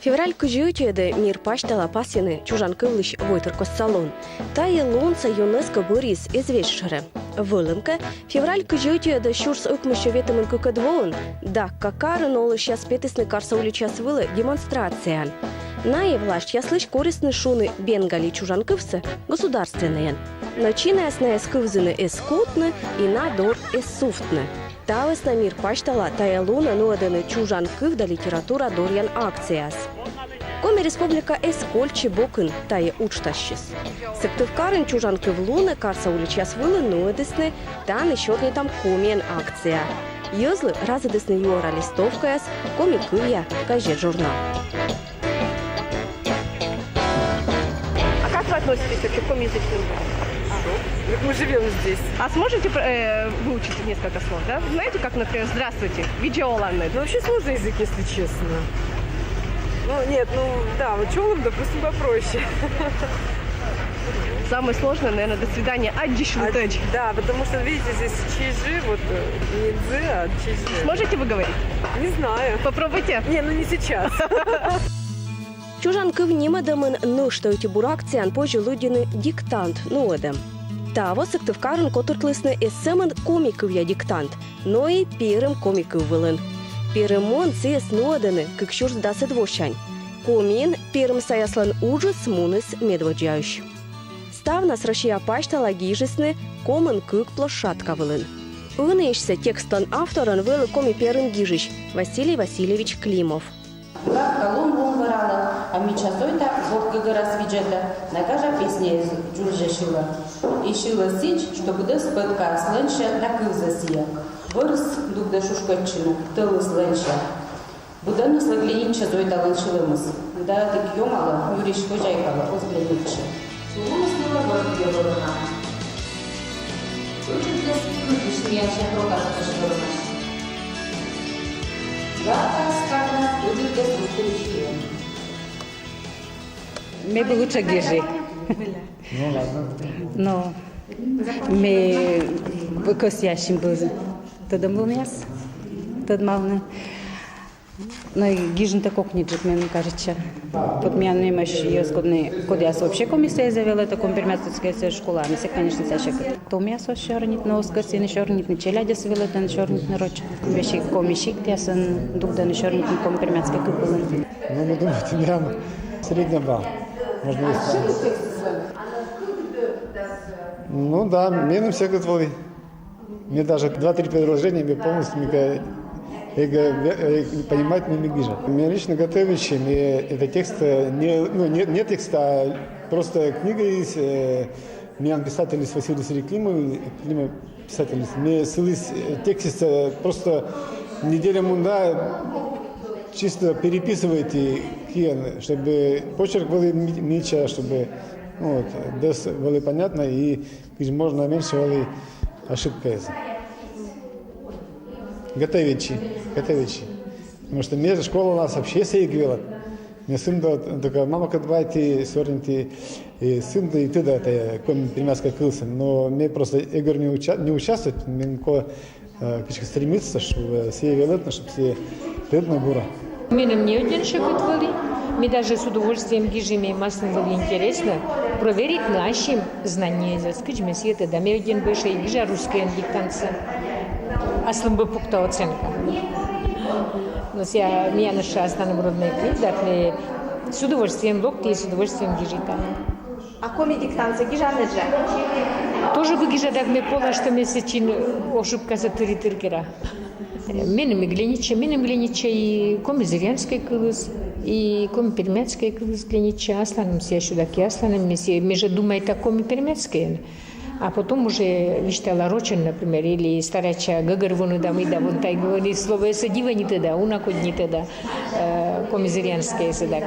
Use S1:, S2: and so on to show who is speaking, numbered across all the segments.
S1: Февраль кыжыөтөдө мир паштала пасыны чужан кывлыш войтыр коссалон. Тайы лонца ЮНЕСКО Борис извешшыры. Вылымка февраль кыжыөтөдө шурс өкмөшө ветимин кыкыдвоун, да какарын олы щас петысны карса уличас вылы демонстрациян. Найе власть яслыш корыстны шуны бенгали чужан кывсы государственные. Начиная с кывзыны эскутны и надор эссуфтны. Тавес на мир паштала тая луна нуадыны чужан кывда литература дорьян акцияс. Коми республика эскольчи бокын тая учтащис. Сыктывкарын чужан кывлуны карса уличас вылы нуадысны, тан ещёрни там комиен акция. Ёзлы разыдысны юора листовкаяс, коми кывья газет журнал.
S2: А как вы относитесь вообще к комязычным?
S3: Как мы живем здесь.
S2: А сможете выучить несколько слов, да? Знаете, как, например, «Здравствуйте», «Видеоланны»?
S3: Ну, вообще сложный язык, если честно. Ну, нет, да, вот чёлом, допустим, попроще.
S2: Самое сложное, наверное, «До свидания», «Аддишлутеч».
S3: Да, потому что, видите, здесь чижи, вот не дзы, а чижи.
S2: Сможете вы говорить?
S3: Не знаю.
S2: Попробуйте.
S3: Не сейчас.
S1: Чужан кывнимадамын нуштойти буракциян позже лудины диктант нуадам. Таво сыктывкарын котыртлысны эссемын комикывья диктант, но и перым комикыввылын. Перымон цес нуаданы, кыкшурс дасы двощань. Комин перым саяслан ужас муныс медводжающ. Ставнас Россия паштала гижесны комын кык площадка вылын. Ынешся текстан авторын вылы коми перым гижищ Василий Васильевич Климов.
S4: Колон вымырала, а мечасойта Бог гыгырас виджета, нагажа песня джульжа шила. И шила сич, что буде спытка сленша на кывза сия. Вырс дугда шушкотчину, тылы сленша. Буданы слагленинча зойта ланшилымыз. Да тык ёмала, юриш хожайкала, озглянитча. Слумас нила вырк ёвырына. Учитес кывиш мяча прокашка швырнаш.
S5: Мне бы лучше гижи. Но мы выкосящим был. Тогда был мяс, тогда малый. Но гижин такой книжек, мне кажется. Под меня не имеешь ее скудный. Куда я вообще комиссия завела, это компермятская школа. Мы все, конечно, сашек. То мясо шорнит, но скосин шорнит, не челядя свела, тен шорнит на роч. Вещи комищик, я сан дугда не шорнит, не компермятская купила.
S6: Ну, мы думаем, прям средний балл. Можно исправить. Ну да, мне на все готовы. Мне даже 2-3 предложения, мне полностью понимать не бежит. Мне лично готовящий, это текст, не текст, а просто книга из меня писатель из Василия Климов писатель. Мне текст просто неделя мунда чисто переписывайте, чтобы почерк был меньше, чтобы было понятно и можно меньше было ошибка. Готовичи. Потому что мне школа у нас вообще сейгвила. Мне сын такая, мама, когда ты сорнити, и сын да и ты да, это примяска крылся. Но мне просто Игорь не участвует, мне стремится, чтобы все велетно, чтобы все велетно было.
S7: Мы не один шепотвали. Мы даже с удовольствием гижими массам было интересно проверить наши знания. Скажем, если это да, мы один больше гижа русская диктанция. Аслым бы пукта оценка. Но я наша основная родная книга, с удовольствием локти и с удовольствием гижита.
S2: А коми диктанция гижа неджа?
S7: Тоже бы гижа так мы пола, что мы сейчас ошибка за тыркера. Менем глинича и коми зырянская кылыс, и коми пермяцкая кылыс глинича, асланом все сюдаки асланом, мы же думаем так коми пермяцкая. А потом уже виштала Рочин, например, или старача Гагарвуну да мы да вон так говорили слово садива не тогда, унакод не тогда, комизерянская седак.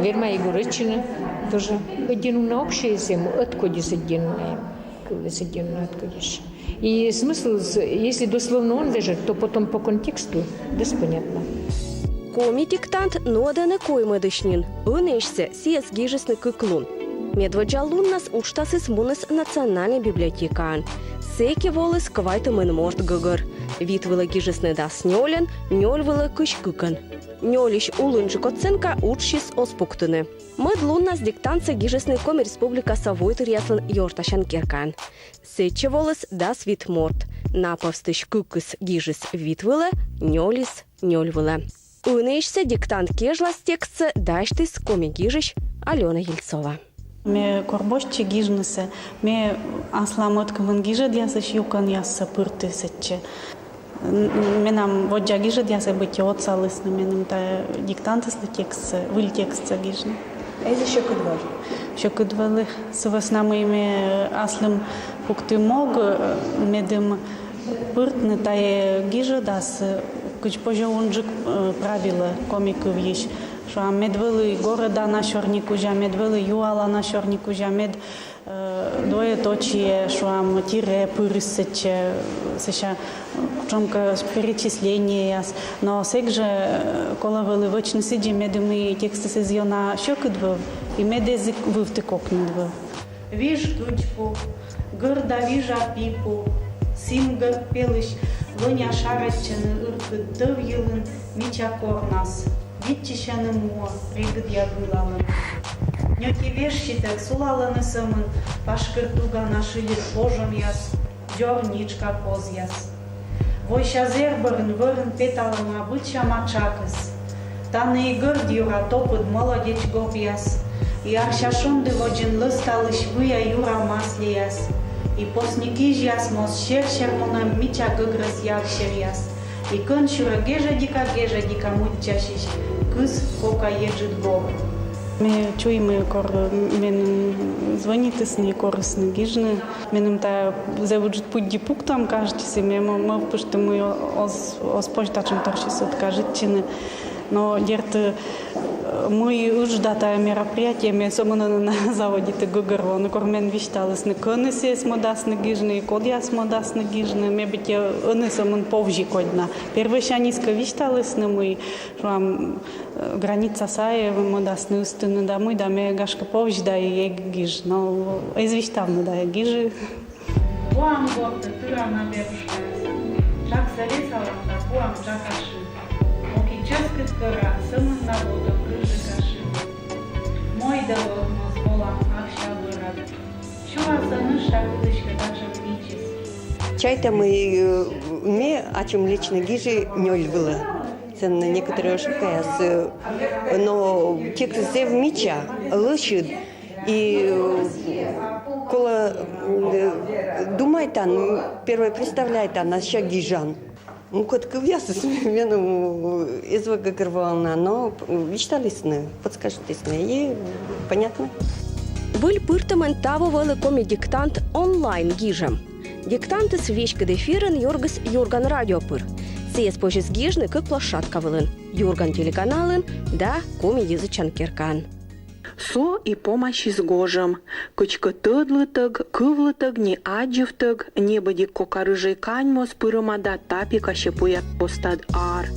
S7: Верма и Горычина тоже один на общее зему, откодис один, откодиш. И смысл, если дословно он лежит, то потом по контексту понятно.
S1: Коми диктант ноданы коймадышнин, ынешся сиес гижесны кыклун. Медведжа луннас уштасис мунис национальной библиотекан. Секи волис квайтымен морт гыгыр. Витвылы гижесны дас нёлен, нёльвылы кышкыкын. Нёлищ улынжы коценка учшис оспуктыны. Мыд луннас диктанцы гижесны коми республика Савойтыр яслын йорташан керкан. Сечи волис дас вит морт. Наповстыш кыкыс гижес витвылы, нёлис нёльвылы. Унейшсе диктант кежлас текстсы даштыс коми гижеш Алена Ельцова.
S8: Ме корбошче гижнесе, ме асламот кывын гижа дясыш юкан ясса пырты сетче. Менам воджа гижа дясе быть отсалысны, менам та диктантыслы текстсы, выль текстсы гижны.
S5: Ez is şöküdvar.
S8: Şöküdvalı sıvasna ме аслым пукты мог, медым пыртны тае гижа дас, кыч пожелунжик правила комиков есть. Що медвели города на Чорнікужа, медвели юала на Чорнікужа, мед двоє точіє, що ам тіре пирисече, сеша чомка перечислення, но секже коли вели вичне сиді, медами тексти сезйона щокидвив, і медезик вивтикокнидвив. Віж кучпу, гырда віжа піпу, симгыр пелиш, лоня шараччыны ыркы дыв йылын мича корнас. Витчищаны муа, регыт ягылалын. Нёки вешчитек сулаланы сымын, пашкыртуга нашылит божым яс, дёрничка поз яс. Войша зербырын вырын петалыма быча мачакыс. Таны и гырд юра топыт молодеч гоп яс. И аршашунды воджин лысталыш выя юра масли яс. И посникиж яс мос шер-шермонам мича гыгрыз ягшер яс. И кончура гежа дика мутчашиш, кыз кока ежит гор. Ме чуйме кор мен звонитесны корысны гижны. Менем та завуджит пудди пуктам кажется, мы пышты мы ос почтачем торщис откажитчины. Но дерт мы уждата мероприятие, мы сомоно на заводе ты гугарло, но кормен вишталась на конусе с модасны гижны, кодья с модасны гижны, мы быть они сомон повжи кодна. Первый шаниска вишталась на мы, что граница сая модасны устыны домой, да мы гашка повжи да и гиж, но извиштавно да гижи. Буам горта тыра на берушка, жак зарезала на буам жакаши. Ческит гора, сымын на воду, крыжи каши. Мой дало нос болам, ахша вырад. Чуа заныш такудышка даже вичис.
S9: Чайта мы не, а чем лично гижи нёль было. Это некоторые ошибки, но текст зев мича, лышит, и кола думает он, первое представляет он, а ща гижан. Ну, котка вясус, мену извага гървална, но вичтались не, подскажитесь не, и понятно.
S1: Выль пыртамен таво великоми диктант онлайн гижем. Диктанты свечка дефирен Йоргас Юрган радиопыр. Сие спожис гижны как площадка вылын. Юрган телеканалын, да коми язычан керкан.
S10: Со и помощь с гожем. Кычка тыдлытык, кывлытык, не адживтык, не бади кокарыжей каньмос пырымада тапика щепуя постад ар.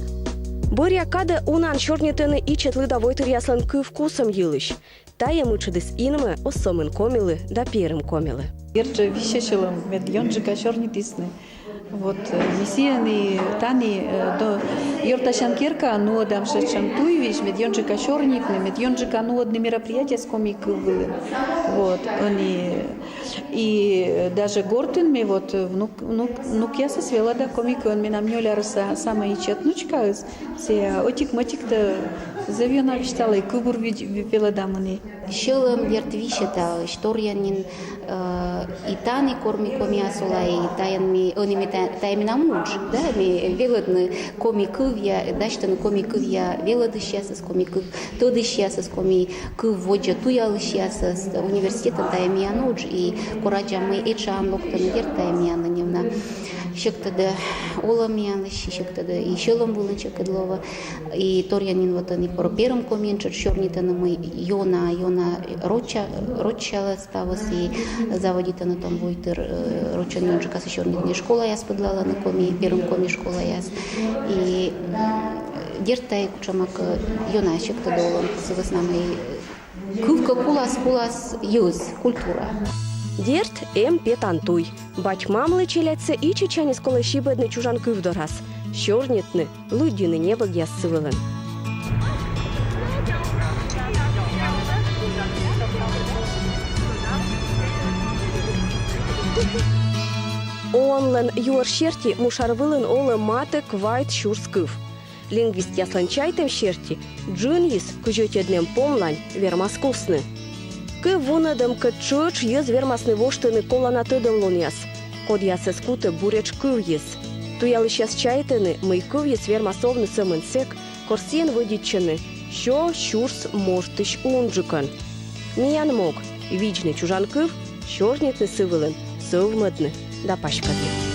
S1: Боря каде унан чорнітини і четлида войтир яслан кывкусом йылыш. Тая мычыдыс инмы осомын комилы да перым комилы.
S11: Ерче вещечелом медьонжика чорнитисны. Вот мессияны тани до Йорташан Керка, ну дам шечан туевич, медьонжика чорникны, медьонжика ну одни мероприятия с комикой были. Вот они и даже Гортен мне вот внук я со свела до комика, он мне намнёля раса самая четнучка, все отик-матик-то завена встала и кубур випела даманы.
S12: Шилом вертвищета, шторянин и тани корми комиасула и таянми оними таимина муж, да, ми велодны комикывья, даштаны комикывья велодышьясыз комикыв, тодышьясыз комикыв воджа туялышьясыз университета таимиянуж и кураджамы эчам локтаны вер таимиянаневна. Щектады оламияныш, щектады и шилом булынча кыдлова и торянин вот они по первым коменчат щорнитаны мы йона рочала ставос и заводита на том войтер рочанин же касы щорнитни школа я сподлала на коми первым коми школа я и дертай кучамак йона щектады олам с веснамой Кывка кулас юз культура.
S1: Дерт петантуй. Батьмам лечеляться і чечані сколеші бедний чужанки вдораз. Щорнітни, лудіни небо гяссивилен. Онлен юршерти мушарвилен оле мате квайт шурскыв. Лингвист ясланчайтем шерти джинис кujöti днем помлань вермаскусны. Кы вунадам кычыч ез вермасны воштыны коланатыдым луньяс. Код ясы скуты буреч кыв ез. Туялыщас чайтыны мый кыв ез вермасовны сымынсек корсен выдичыны. Що шурс мортыш унжыкын. Миян мог, вичны чужанкыв, щорнитны сывылын, сывмыдны да пашкадны.